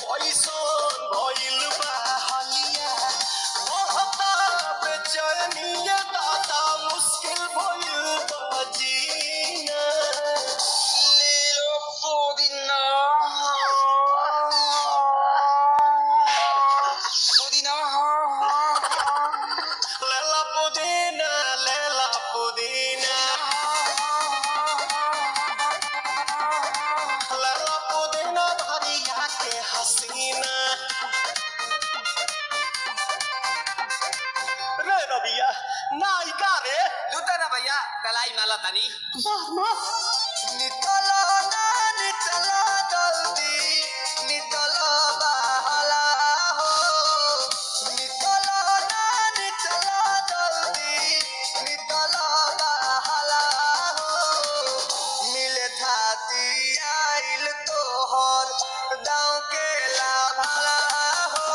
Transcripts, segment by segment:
कैसन भइल बा हालिया बहुता बेचैनिया दादा मुश्किल भइल बा जीना ले लो पुदीना लेला पुदीना लेला पुदीना लेला पुदीना भरिया के हसीना रे रबिया नायिका रे लूटा ना भैया कलाई माला तनी निकलो ना निकलो जल्दी निकलो बहला हो निकलो ना निकलो जल्दी निकलो बहला हो मिले थाती आइल तोहर दाँव के लाभला हो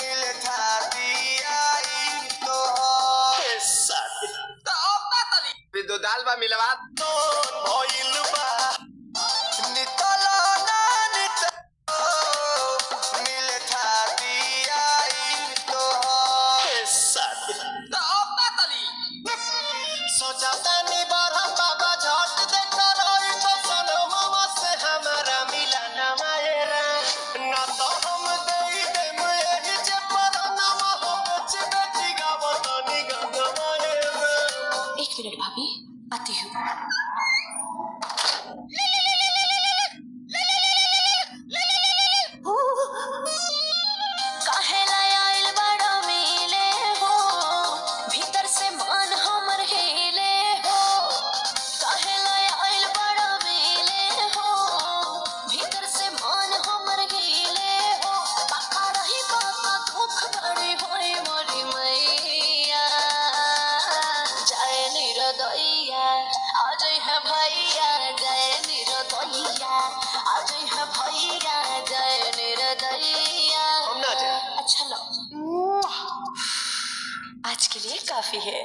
मिले थाती आइल तोहर तो अब ना तनी दो दाल बा मिलवा भइल बा निकलो ना निकलो मिले थाती आइल तोहर तो अब ना तनी सोचा तानी बरहम बाबा झट देखा रही तो सनमवा से हमारा मिला ना मायरा ना तो हम देई देम यही जे परनमा हो बेच बेची गावत नी गंगा मायरा 1 मिनट भाभी आती हूँ। काहे लाय आइल बड़ा मिले हो भीतर से मन हमर हिले हो काहे लाय आइल बड़ा मिले हो भीतर से मन हमर हिले हो पापा रही पापा दुख बड़ी होई मोरी मैया जय निरदैया आज है भैया जय निरदैया आज है भैया जय निरदैया हम ना जाए अच्छा लो आज के लिए काफी है।